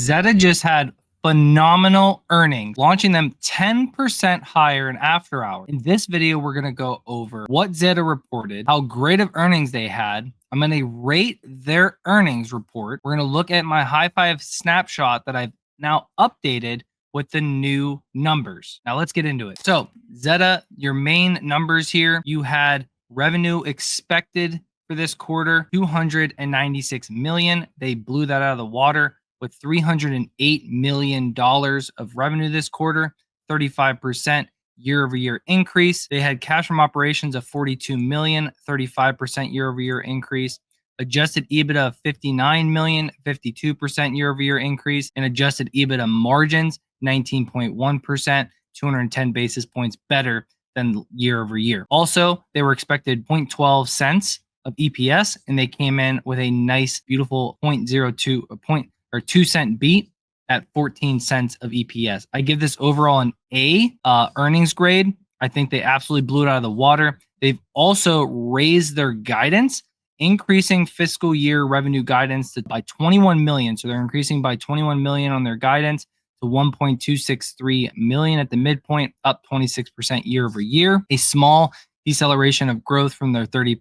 Zeta just had phenomenal earnings, launching them 10% higher in after hours. In this video, we're going to go over what Zeta reported, how great of earnings they had. I'm going to rate their earnings report. We're going to look at my high five snapshot that I've now updated with the new numbers. Now let's get into it. So Zeta, your main numbers here, you had revenue expected for this quarter, $296 million. They blew that out of the water with $308 million of revenue this quarter, 35% year-over-year increase. They had cash from operations of $42 million, 35% year-over-year increase. Adjusted EBITDA of $59 million, 52% year-over-year increase. And adjusted EBITDA margins, 19.1%, 210 basis points better than year-over-year. Also, they were expected 0.12 cents of EPS, and they came in with a nice, beautiful 2-cent beat at 14 cents of EPS. I give this overall an A earnings grade. I think they absolutely blew it out of the water. They've also raised their guidance, increasing fiscal year revenue guidance by 21 million. So they're increasing by 21 million on their guidance to 1.263 million at the midpoint, up 26% year over year. A small deceleration of growth from their 30+%,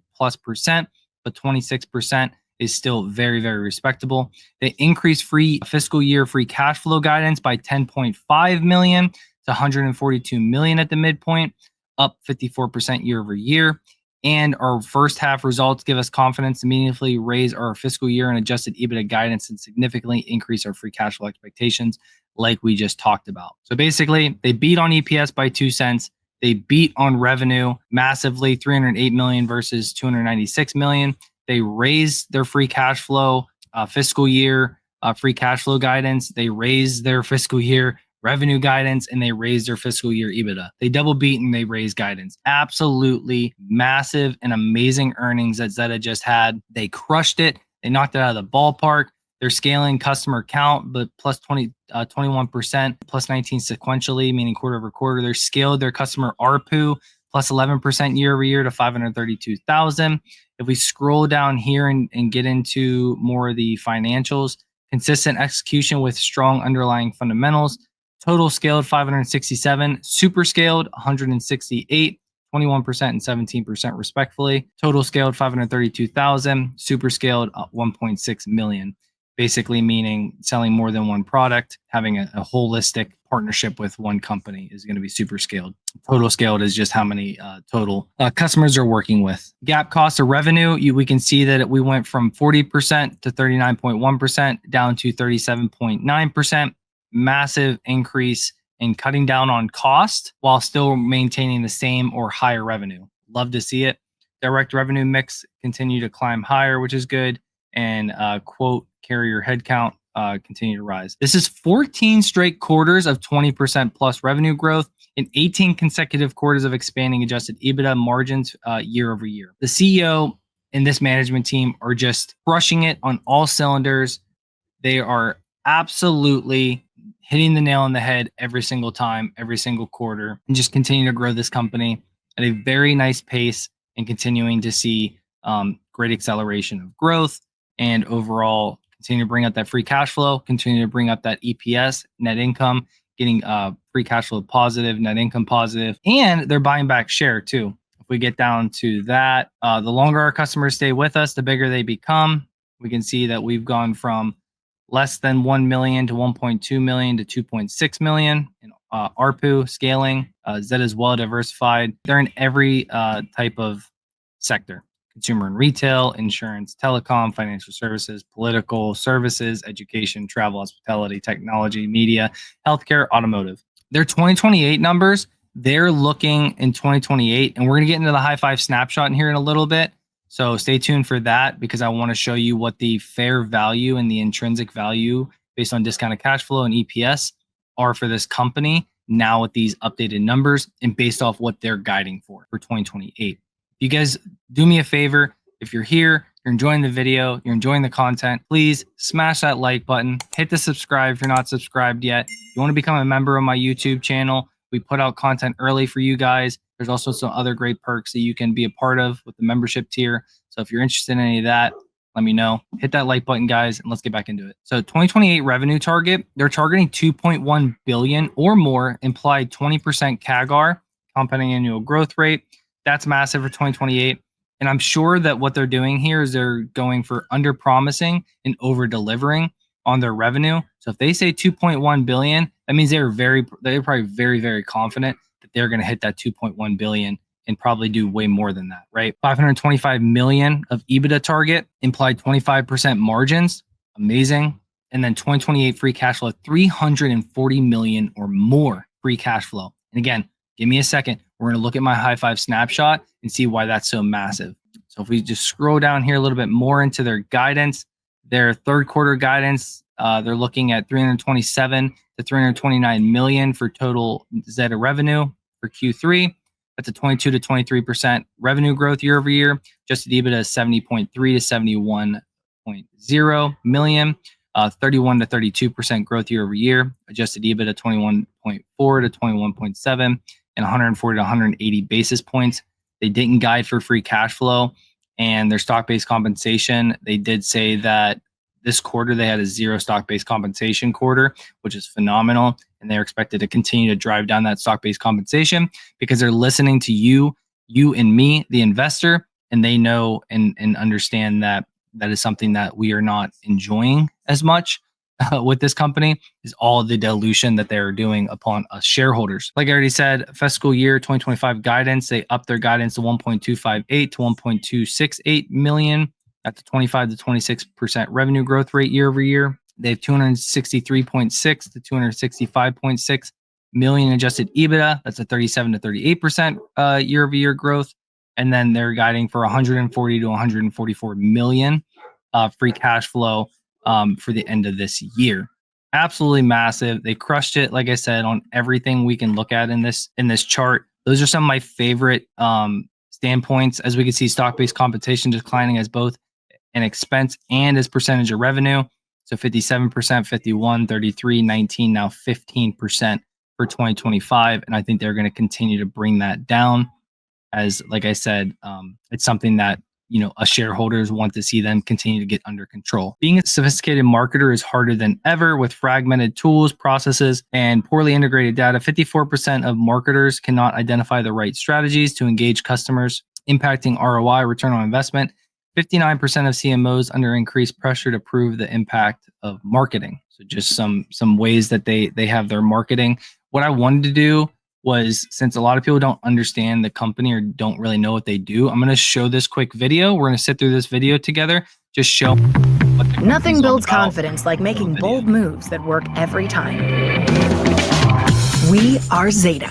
but 26% is still very, very respectable. They increased fiscal year free cash flow guidance by 10.5 million to 142 million at the midpoint, up 54% year over year. And our first half results give us confidence to meaningfully raise our fiscal year and adjusted EBITDA guidance and significantly increase our free cash flow expectations like we just talked about. So basically, they beat on EPS by 2 cents. They beat on revenue massively, 308 million versus 296 million. They raised their free cash flow fiscal year free cash flow guidance. They raised their fiscal year revenue guidance, and they raised their fiscal year EBITDA. They double beat and they raised guidance. Absolutely massive and amazing earnings that Zeta just had. They crushed it. They knocked it out of the ballpark. They're scaling customer count, but plus 21%, plus 19 sequentially, meaning quarter over quarter. They're scaled their customer ARPU plus 11% year over year to 532,000. If we scroll down here and get into more of the financials, consistent execution with strong underlying fundamentals. Total scaled 567, super scaled 168, 21% and 17% respectively. Total scaled 532,000, super scaled 1.6 million. Basically meaning selling more than one product, having a holistic partnership with one company is going to be super scaled. Total scaled is just how many total customers are working with. GAAP cost of revenue, we can see that we went from 40% to 39.1% down to 37.9%. Massive increase in cutting down on cost while still maintaining the same or higher revenue. Love to see it. Direct revenue mix continue to climb higher, which is good. And quote carrier headcount continue to rise. This is 14 straight quarters of 20% plus revenue growth and 18 consecutive quarters of expanding adjusted EBITDA margins year over year. The CEO and this management team are just crushing it on all cylinders. They are absolutely hitting the nail on the head every single time, every single quarter, and just continue to grow this company at a very nice pace and continuing to see great acceleration of growth and overall continue to bring up that free cash flow, continue to bring up that EPS, net income, getting free cash flow positive, net income positive, and they're buying back share too. If we get down to that, the longer our customers stay with us, the bigger they become. We can see that we've gone from less than 1 million to 1.2 million to 2.6 million in ARPU scaling. Zeta is well diversified. They're in every type of sector. Consumer and retail, insurance, telecom, financial services, political services, education, travel, hospitality, technology, media, healthcare, automotive. Their 2028 numbers, they're looking in 2028, and we're going to get into the high five snapshot in here in a little bit. So stay tuned for that because I want to show you what the fair value and the intrinsic value based on discounted cash flow and EPS are for this company now with these updated numbers and based off what they're guiding for 2028. You guys do me a favor. If you're here, you're enjoying the video, you're enjoying the content, please smash that like button, hit the subscribe if you're not subscribed yet. If you want to become a member of my YouTube channel, we put out content early for you guys. There's also some other great perks that you can be a part of with the membership tier. So if you're interested in any of that, let me know. Hit that like button, guys, and let's get back into it. So 2028 revenue target, they're targeting 2.1 billion or more, implied 20% CAGR, compounding annual growth rate. That's massive for 2028. And I'm sure that what they're doing here is they're going for under promising and over delivering on their revenue. So if they say 2.1 billion, that means they're probably very, very confident that they're going to hit that 2.1 billion and probably do way more than that, right? 525 million of EBITDA target, implied 25% margins, amazing. And then 2028 free cash flow, 340 million or more free cash flow. And again, give me a second. We're going to look at my high five snapshot and see why that's so massive. So if we just scroll down here a little bit more into their guidance, their third quarter guidance, they're looking at 327 to 329 million for total Zeta revenue for Q3. That's a 22 to 23% revenue growth year over year. Adjusted EBITDA is 70.3 to 71.0 million, 31 to 32% growth year over year. Adjusted EBITDA 21.4 to 21.7, and 140 to 180 basis points. They didn't guide for free cash flow and their stock-based compensation. They did say that this quarter they had a zero stock-based compensation quarter, which is phenomenal. And they're expected to continue to drive down that stock-based compensation because they're listening to you and me, the investor, and they know and understand that that is something that we are not enjoying as much with this company, is all the dilution that they're doing upon us shareholders. Like I already said, fiscal year 2025 guidance, they upped their guidance to 1.258 to 1.268 million. That's a 25 to 26% revenue growth rate year over year. They have 263.6 to 265.6 million adjusted EBITDA. That's a 37 to 38% year over year growth. And then they're guiding for 140 to 144 million free cash flow for the end of this year. Absolutely massive. They crushed it, like I said, on everything we can look at in this chart. Those are some of my favorite standpoints. As we can see, stock-based compensation declining as both an expense and as percentage of revenue. So 57%, 51, 33, 19, now 15% for 2025. And I think they're going to continue to bring that down. As, like I said, it's something that, us shareholders want to see them continue to get under control. Being a sophisticated marketer is harder than ever with fragmented tools, processes, and poorly integrated data. 54% of marketers cannot identify the right strategies to engage customers, impacting ROI, return on investment. 59% of CMOs under increased pressure to prove the impact of marketing. So just some ways that they have their marketing. What I wanted to do was, since a lot of people don't understand the company or don't really know what they do, I'm going to show this quick video. We're going to sit through this video together, just show what the Nothing builds confidence like making bold moves that work every time. We are Zeta,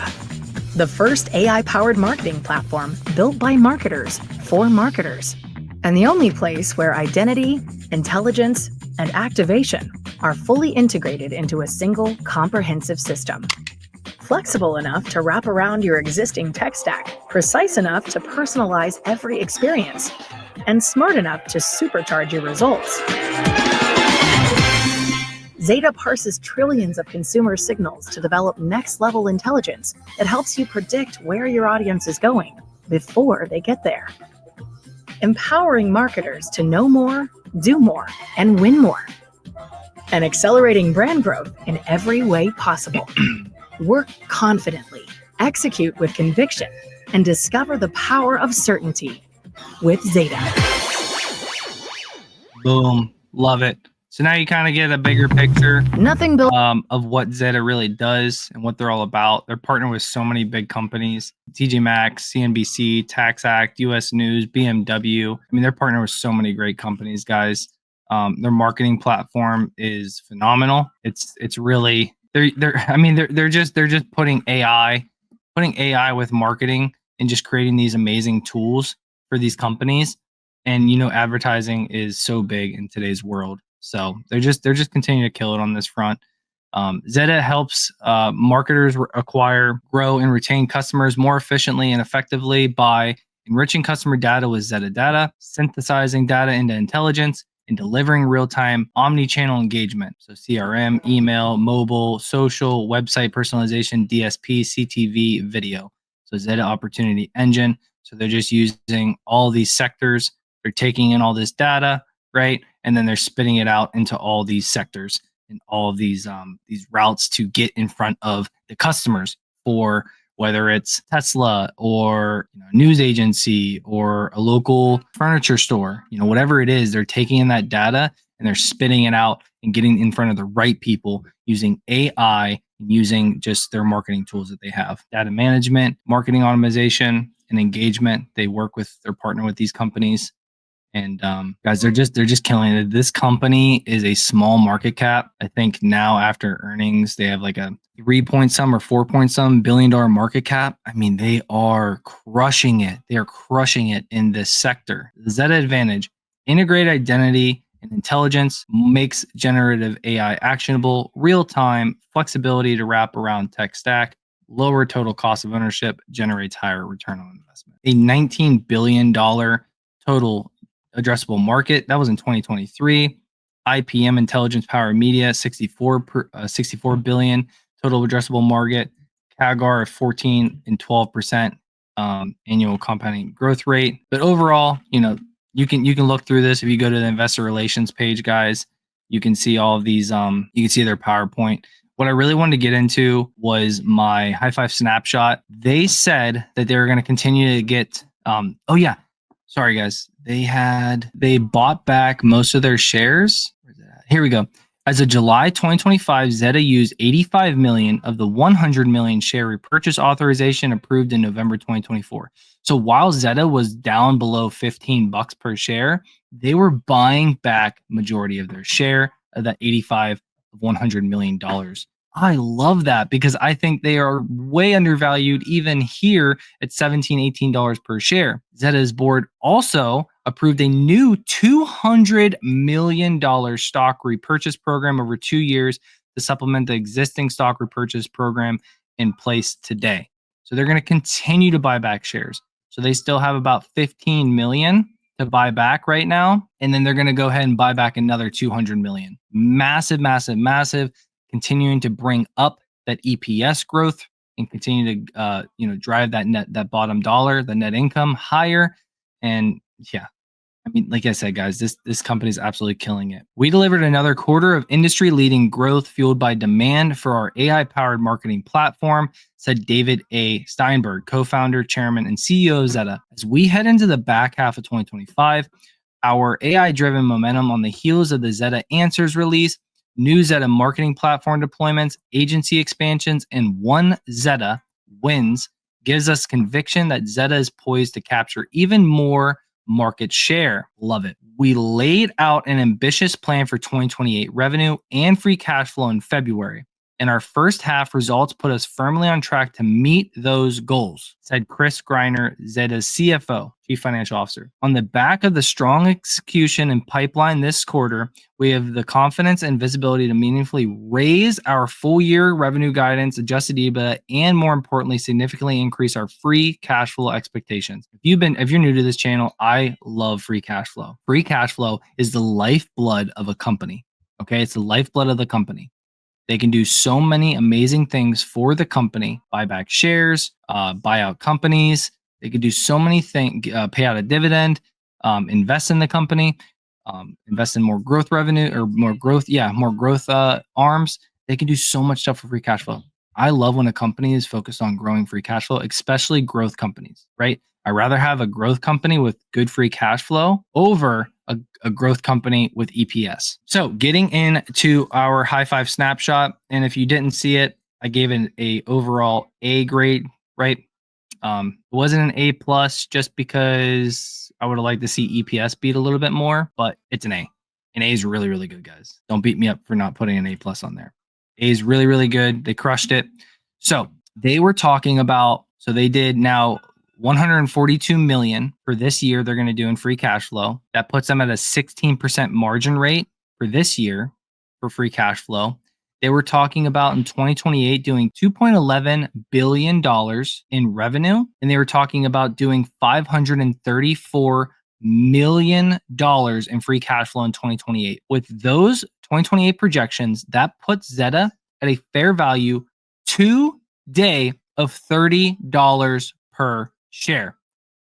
the first AI-powered marketing platform built by marketers for marketers, and the only place where identity, intelligence, and activation are fully integrated into a single comprehensive system. Flexible enough to wrap around your existing tech stack, precise enough to personalize every experience, and smart enough to supercharge your results. Zeta parses trillions of consumer signals to develop next-level intelligence that helps you predict where your audience is going before they get there. Empowering marketers to know more, do more, and win more. And accelerating brand growth in every way possible. Work confidently, execute with conviction, and discover the power of certainty with Zeta. Boom. Love it. So now you kind of get a bigger picture of what Zeta really does and what they're all about. They're partnered with so many big companies, TJ Maxx, CNBC, TaxAct, US News, BMW. I mean, they're partnered with so many great companies, guys. Their marketing platform is phenomenal. It's really they're just putting AI with marketing and just creating these amazing tools for these companies. And advertising is so big in today's world. So they're just continuing to kill it on this front. Zeta helps marketers acquire, grow, and retain customers more efficiently and effectively by enriching customer data with Zeta data, synthesizing data into intelligence, and delivering real-time omni-channel engagement. So CRM, email, mobile, social, website personalization, DSP, CTV, video. So Zeta Opportunity Engine. So they're just using all these sectors. They're taking in all this data. right? And then they're spitting it out into all these sectors and all of these routes to get in front of the customers for whether it's Tesla or a news agency or a local furniture store, whatever it is, they're taking in that data and they're spitting it out and getting in front of the right people using AI and using just their marketing tools that they have. Data management, marketing optimization, and engagement. They work with, they're partner with these companies. And guys, they're just killing it. This company is a small market cap. I think now after earnings, they have like a 3 point some or 4 point some billion-dollar market cap. I mean, they are crushing it. They are crushing it in this sector. The Zeta advantage: integrated identity and intelligence makes generative AI actionable, real-time flexibility to wrap around tech stack, lower total cost of ownership, generates higher return on investment. A $19 billion total addressable market. That was in 2023. IPM, intelligence powered media, 64 billion total addressable market. CAGR of 14 and 12% annual compounding growth rate. But overall, you can look through this if you go to the investor relations page, guys. You can see all of these. You can see their PowerPoint. What I really wanted to get into was my high five snapshot. They said that they were going to continue to get. Oh yeah, sorry guys. They bought back most of their shares. Where's that at? Here we go. As of July 2025, Zeta used 85 million of the 100 million share repurchase authorization approved in November 2024. So while Zeta was down below $15 per share, they were buying back majority of their share of that 85 of $100 million. I love that because I think they are way undervalued even here at $17, $18 per share. Zeta's board also approved a new $200 million stock repurchase program over 2 years to supplement the existing stock repurchase program in place today. So they're going to continue to buy back shares. So they still have about 15 million to buy back right now. And then they're going to go ahead and buy back another 200 million. Massive, massive, massive. Continuing to bring up that EPS growth and continue to drive that bottom dollar, the net income higher. And yeah, I mean, like I said, guys, this company is absolutely killing it. We delivered another quarter of industry-leading growth fueled by demand for our AI-powered marketing platform, said David A. Steinberg, co-founder, chairman, and CEO of Zeta. As we head into the back half of 2025, our AI-driven momentum on the heels of the Zeta Answers release, new Zeta marketing platform deployments, agency expansions, and one Zeta wins gives us conviction that Zeta is poised to capture even more market share. Love it. We laid out an ambitious plan for 2028 revenue and free cash flow in February, and our first half results put us firmly on track to meet those goals, said Chris Greiner, Zeta's CFO, Chief Financial Officer. On the back of the strong execution and pipeline this quarter, we have the confidence and visibility to meaningfully raise our full year revenue guidance, adjusted EBITDA, and more importantly, significantly increase our free cash flow expectations. If you're new to this channel, I love free cash flow. Free cash flow is the lifeblood of a company. Okay, it's the lifeblood of the company. They can do so many amazing things for the company: buy back shares, buy out companies. They could do so many things, pay out a dividend, invest in the company, invest in more growth revenue or more growth arms. They can do so much stuff for free cash flow. I love when a company is focused on growing free cash flow, especially growth companies, right? I'd rather have a growth company with good free cash flow over a growth company with EPS. So getting into our high five snapshot, and if you didn't see it, I gave it a overall A grade, right? It wasn't an A plus just because I would have liked to see EPS beat a little bit more, but it's an A. An A is really, really good, guys. Don't beat me up for not putting an A plus on there. A is really, really good. They crushed it. So they were talking about, so they did now 142 million for this year they're going to do in free cash flow. That puts them at a 16% margin rate for this year for free cash flow. They were talking about in 2028 doing $2.11 billion in revenue, and they were talking about doing $534 million in free cash flow in 2028. With those 2028 projections, that puts Zeta at a fair value today of $30 per share.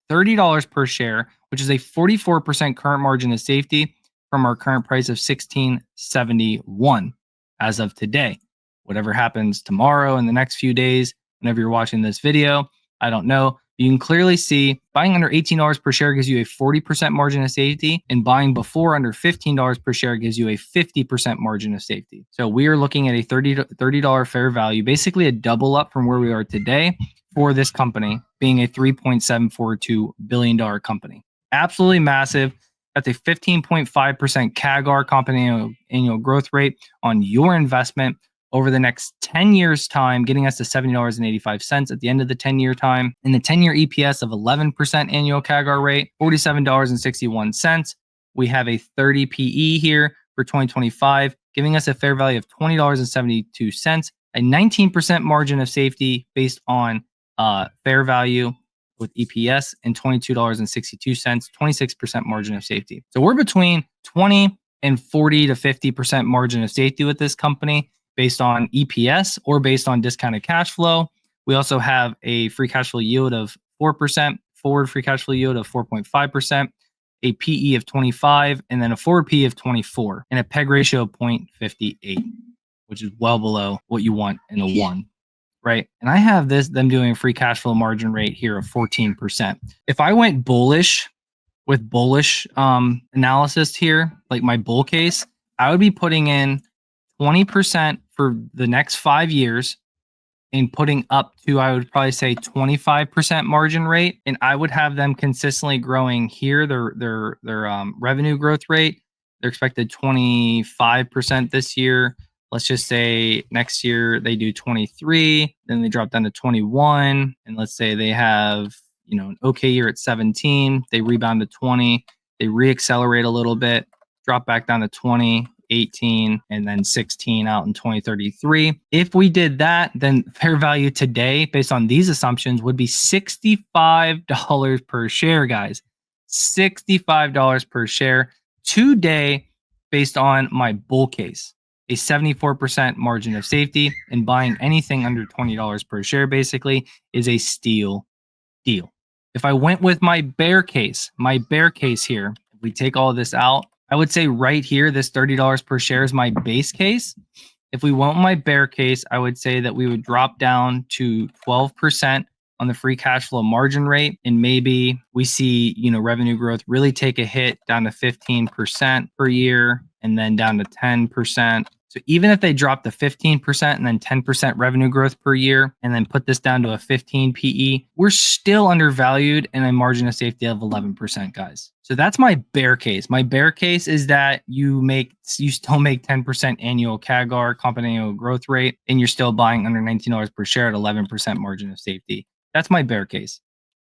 $30 per share, which is a 44% current margin of safety from our current price of 1671 as of today. Whatever happens tomorrow in the next few days, whenever you're watching this video, I don't know. You can clearly see buying under $18 per share gives you a 40% margin of safety, and buying before under $15 per share gives you a 50% margin of safety. So we are looking at a $30 fair value, basically a double up from where we are today for this company being a $3.742 billion company. Absolutely massive. That's a 15.5% CAGR, compound annual growth rate on your investment over the next 10 years time, getting us to $70.85 at the end of the 10-year time. In the 10-year EPS of 11% annual CAGR rate, $47.61. We have a 30 PE here for 2025, giving us a fair value of $20.72, a 19% margin of safety based on fair value with EPS, and $22.62, 26% margin of safety. So we're between 20 and 40 to 50% margin of safety with this company, based on EPS or based on discounted cash flow. We also have a free cash flow yield of 4%, forward free cash flow yield of 4.5%, a PE of 25, and then a forward PE of 24, and a PEG ratio of 0.58, which is well below what you want in a one, right? And I have them doing a free cash flow margin rate here of 14%. If I went bullish with bullish analysis here, like my bull case, I would be putting in 20% for the next 5 years and putting up to, I would probably say, 25% margin rate. And I would have them consistently growing here, their revenue growth rate. They're expected 25% this year. Let's just say next year they do 23, then they drop down to 21. And let's say they have, an okay year at 17. They rebound to 20. They reaccelerate a little bit, drop back down to 20. 18, and then 16 out in 2033. If we did that, then fair value today, based on these assumptions, would be $65 per share, guys. $65 per share today, based on my bull case. A 74% margin of safety, and buying anything under $20 per share basically is a steal deal. If I went with my bear case here, if we take all of this out, I would say right here, this $30 per share is my base case. If we went with my bear case, I would say that we would drop down to 12% on the free cash flow margin rate. And maybe we see, revenue growth really take a hit down to 15% per year, and then down to 10%. So even if they drop to 15% and then 10% revenue growth per year, and then put this down to a 15 PE, we're still undervalued and a margin of safety of 11%, guys. So that's my bear case. My bear case is that you still make 10% annual CAGR, compound annual growth rate, and you're still buying under $19 per share at 11% margin of safety. That's my bear case.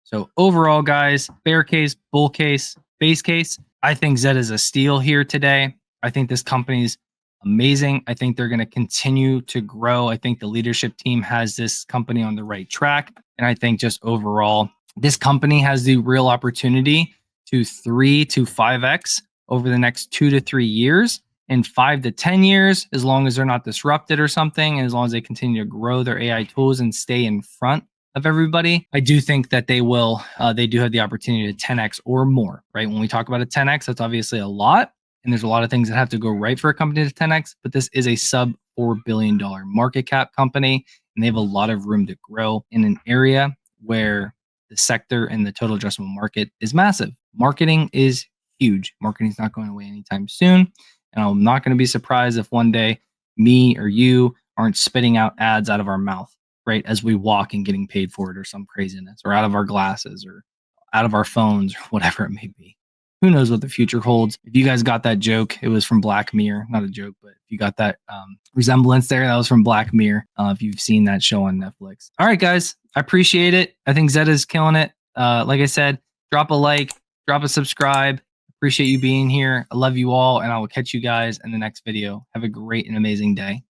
So overall, guys, bear case, bull case, base case, I think Zeta is a steal here today. I think this company's amazing. I think they're going to continue to grow. I think the leadership team has this company on the right track. And I think just overall, this company has the real opportunity to 3 to 5x over the next 2 to 3 years, and 5 to 10 years, as long as they're not disrupted or something, and as long as they continue to grow their AI tools and stay in front of everybody. I do think that they will, they do have the opportunity to 10x or more, right? When we talk about a 10x, that's obviously a lot. And there's a lot of things that have to go right for a company to 10x, but this is a sub $4 billion market cap company, and they have a lot of room to grow in an area where the sector and the total addressable market is massive. Marketing is huge. Marketing is not going away anytime soon. And I'm not going to be surprised if one day me or you aren't spitting out ads out of our mouth, right? As we walk and getting paid for it or some craziness, or out of our glasses or out of our phones or whatever it may be. Who knows what the future holds? If you guys got that joke, it was from Black Mirror. Not a joke, but if you got that resemblance there, that was from Black Mirror. If you've seen that show on Netflix. All right, guys, I appreciate it. I think Zeta's killing it. Like I said, drop a like, drop a subscribe. Appreciate you being here. I love you all, and I will catch you guys in the next video. Have a great and amazing day.